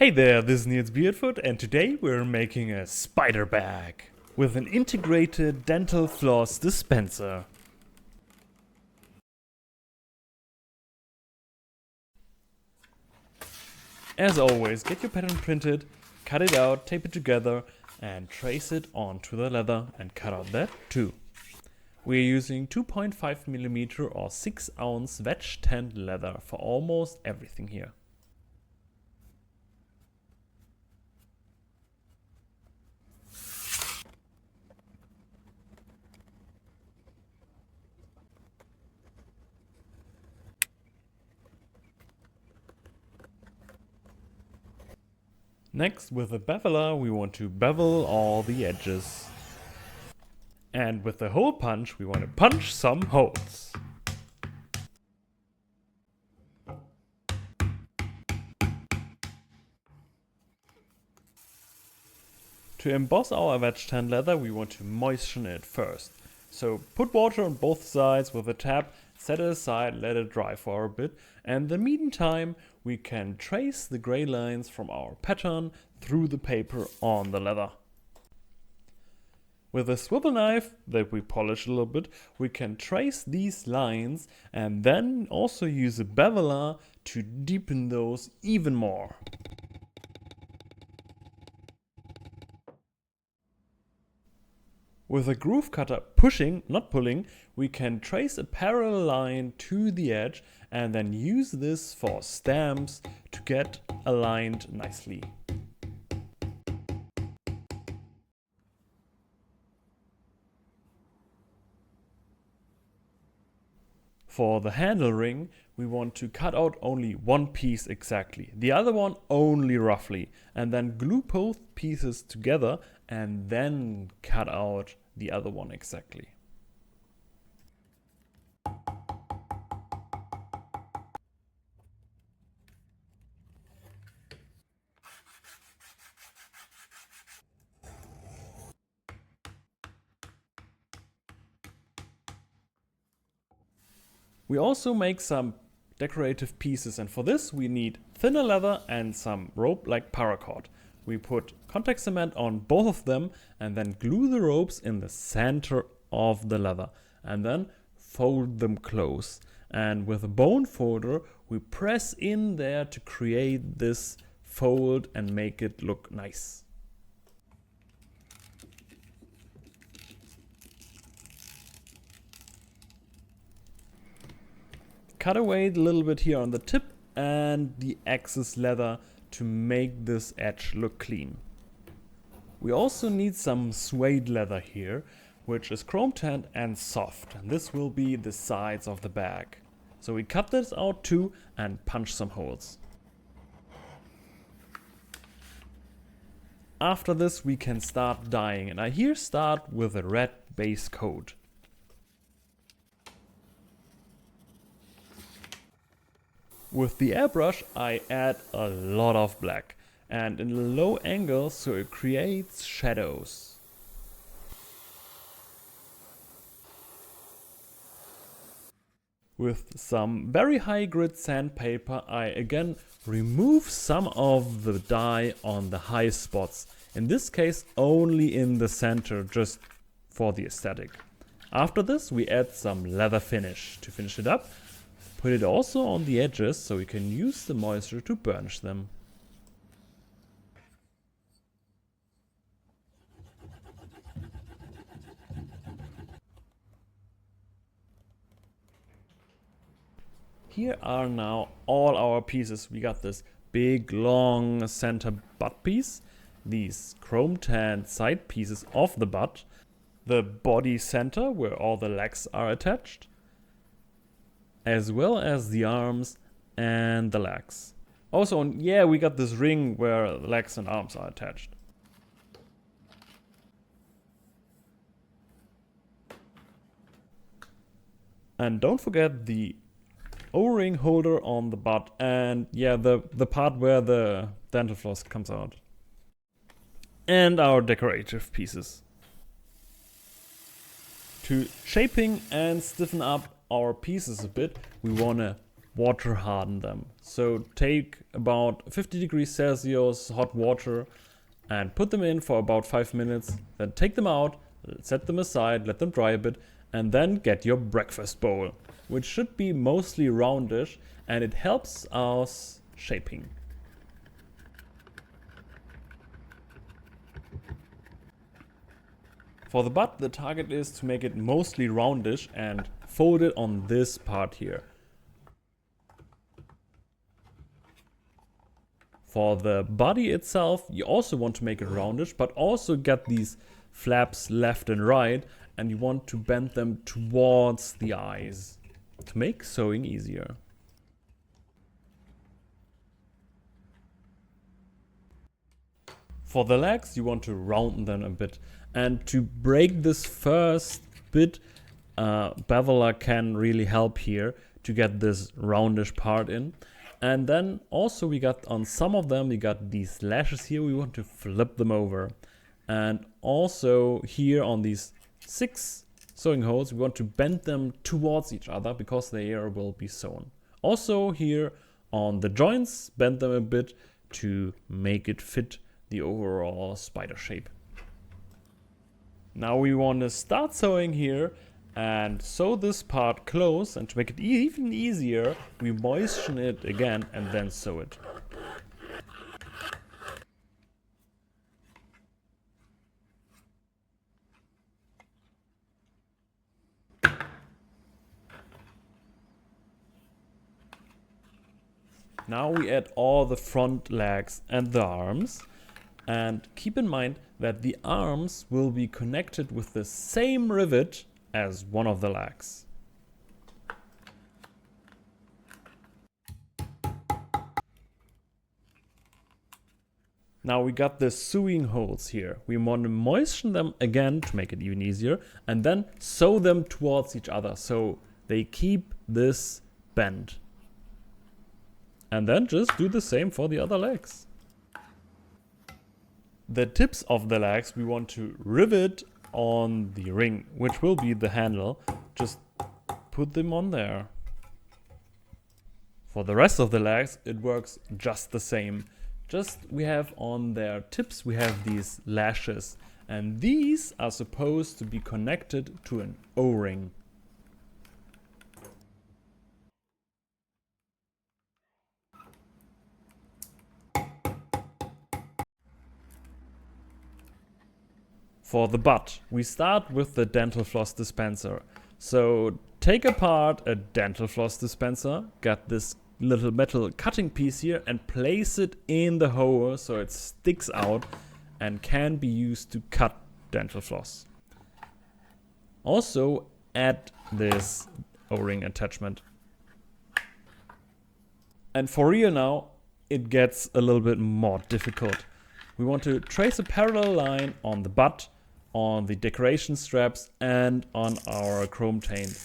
Hey there, this is Niels Beardfoot, and today we're making a spider bag with an integrated dental floss dispenser. As always, get your pattern printed, cut it out, tape it together, and trace it onto the leather and cut out that too. We're using 2.5mm or 6-ounce wedge tanned leather for almost everything here. Next, with a beveler, we want to bevel all the edges. And with the hole punch, we want to punch some holes. To emboss our wedge tanned leather, we want to moisten it first. So put water on both sides with a tap, set it aside, let it dry for a bit, and in the meantime we can trace the gray lines from our pattern through the paper on the leather. With a swivel knife that we polish a little bit, we can trace these lines and then also use a beveler to deepen those even more. With a groove cutter pushing, not pulling, we can trace a parallel line to the edge and then use this for stamps to get aligned nicely. For the handle ring, we want to cut out only one piece exactly, the other one only roughly, and then glue both pieces together and then cut out the other one exactly. We also make some decorative pieces, and for this we need thinner leather and some rope like paracord. We put contact cement on both of them and then glue the ropes in the center of the leather and then fold them close. And with a bone folder we press in there to create this fold and make it look nice. Cut away a little bit here on the tip and the excess leather to make this edge look clean. We also need some suede leather here, which is chrome tanned and soft, and this will be the sides of the bag. So we cut this out too and punch some holes. After this we can start dyeing, and I here start with a red base coat. With the airbrush I add a lot of black and in a low angle so it creates shadows. With some very high grit sandpaper I again remove some of the dye on the high spots, in this case only in the center just for the aesthetic. After this we add some leather finish to finish it up. Put it also on the edges so we can use the moisture to burnish them. Here are now all our pieces. We got this big long center butt piece, these chrome tanned side pieces of the butt, the body center where all the legs are attached, as well as the arms and the legs. Also, yeah, we got this ring where legs and arms are attached. And don't forget the O-ring holder on the butt and yeah, the part where the dental floss comes out. And our decorative pieces. To shaping and stiffen up our pieces a bit, we want to water harden them. So take about 50 degrees Celsius hot water and put them in for about 5 minutes. Then take them out, set them aside, let them dry a bit, and then get your breakfast bowl, which should be mostly roundish, and it helps us shaping. For the butt, the target is to make it mostly roundish and fold it on this part here. For the body itself, you also want to make it roundish, but also get these flaps left and right, and you want to bend them towards the eyes to make sewing easier. For the legs, you want to round them a bit. And to break this first bit, beveler can really help here to get this roundish part in. And then also we got on some of them, we got these lashes here, we want to flip them over. And also here on these 6 sewing holes, we want to bend them towards each other because they will be sewn. Also here on the joints, bend them a bit to make it fit the overall spider shape. Now we want to start sewing here and sew this part close, and to make it even easier, we moisten it again and then sew it. Now we add all the front legs and the arms. And keep in mind that the arms will be connected with the same rivet as one of the legs. Now we got the sewing holes here. We want to moisten them again to make it even easier, and then sew them towards each other so they keep this bend. And then just do the same for the other legs. The tips of the legs we want to rivet on the ring, which will be the handle. Just put them on there. For the rest of the legs, it works just the same. Just we have on their tips, we have these lashes, and these are supposed to be connected to an O-ring. For the butt, we start with the dental floss dispenser. So take apart a dental floss dispenser, get this little metal cutting piece here and place it in the hole so it sticks out and can be used to cut dental floss. Also add this O-ring attachment. And for real now, it gets a little bit more difficult. We want to trace a parallel line on the butt, on the decoration straps, and on our chrome taint.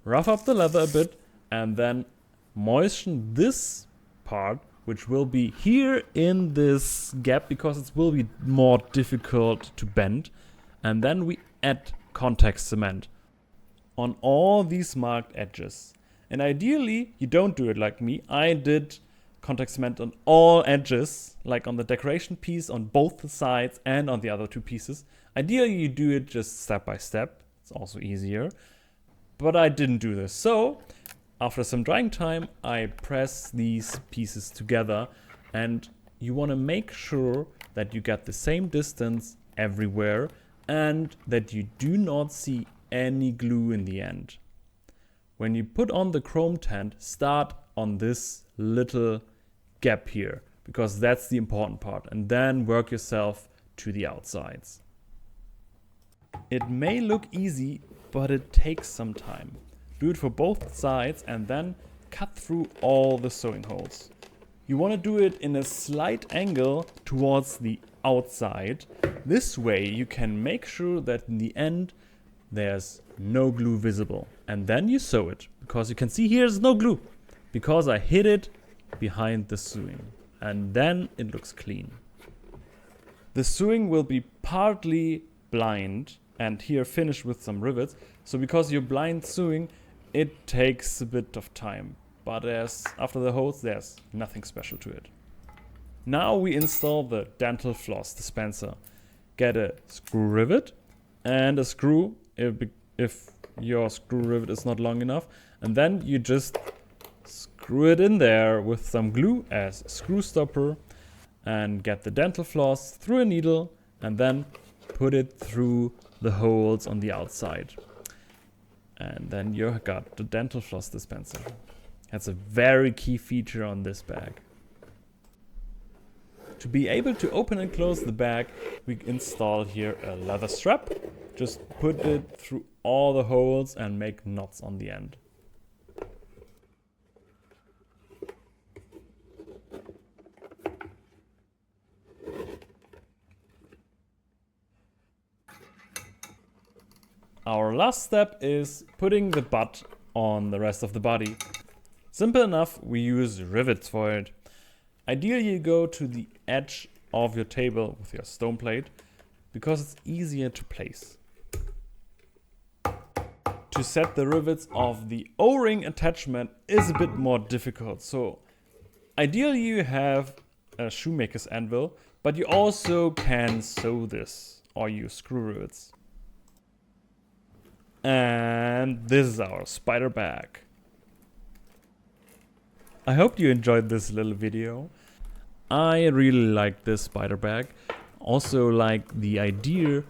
Rough up the leather a bit and then moisten this part, which will be here in this gap because it will be more difficult to bend. And then we add contact cement on all these marked edges. And ideally, you don't do it like me. I did contact cement on all edges, like on the decoration piece on both sides and on the other 2 pieces. Ideally, you do it just step by step. It's also easier. But I didn't do this. So after some drying time, I press these pieces together, and you want to make sure that you get the same distance everywhere and that you do not see any glue in the end. When you put on the chrome tent, start on this little gap here, because that's the important part, and then work yourself to the outsides. It may look easy, but it takes some time. Do it for both sides and then cut through all the sewing holes. You want to do it in a slight angle towards the outside. This way you can make sure that in the end there's no glue visible. And then you sew it, because you can see here's no glue, because I hid it behind the sewing. And then it looks clean. The sewing will be partly blind and here finished with some rivets. So because you're blind sewing, it takes a bit of time. but after the holes, there's nothing special to it. Now we install the dental floss dispenser. Get a screw rivet and a screw if your screw rivet is not long enough, and then you just screw it in there with some glue as a screw stopper and get the dental floss through a needle and then put it through the holes on the outside. And then you got the dental floss dispenser. That's a very key feature on this bag. To be able to open and close the bag, we install here a leather strap. Just put it through all the holes and make knots on the end. Our last step is putting the butt on the rest of the body. Simple enough, we use rivets for it. Ideally, you go to the edge of your table with your stone plate because it's easier to place. To set the rivets of the O-ring attachment is a bit more difficult. So ideally you have a shoemaker's anvil, but you also can sew this or use screw rivets. And this is our spider bag. I hope you enjoyed this little video. I really like this spider bag. Also like the idea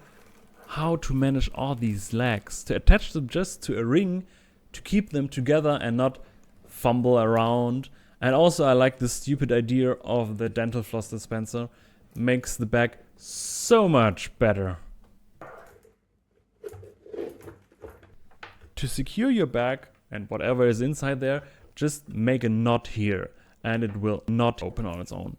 how to manage all these legs, to attach them just to a ring to keep them together and not fumble around. And also I like the stupid idea of the dental floss dispenser. Makes the bag so much better. To secure your bag and whatever is inside there, just make a knot here and it will not open on its own.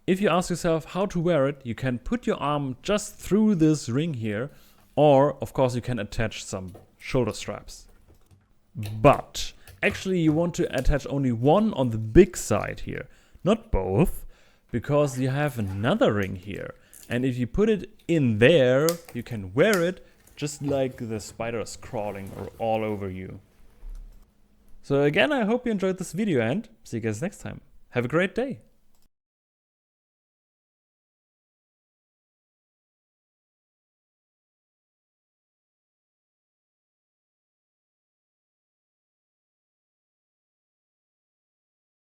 If you ask yourself how to wear it, you can put your arm just through this ring here, or of course you can attach some shoulder straps. But actually you want to attach only one on the big side here, not both, because you have another ring here. And if you put it in there, you can wear it just like the spider is crawling all over you. So again, I hope you enjoyed this video and see you guys next time. Have a great day.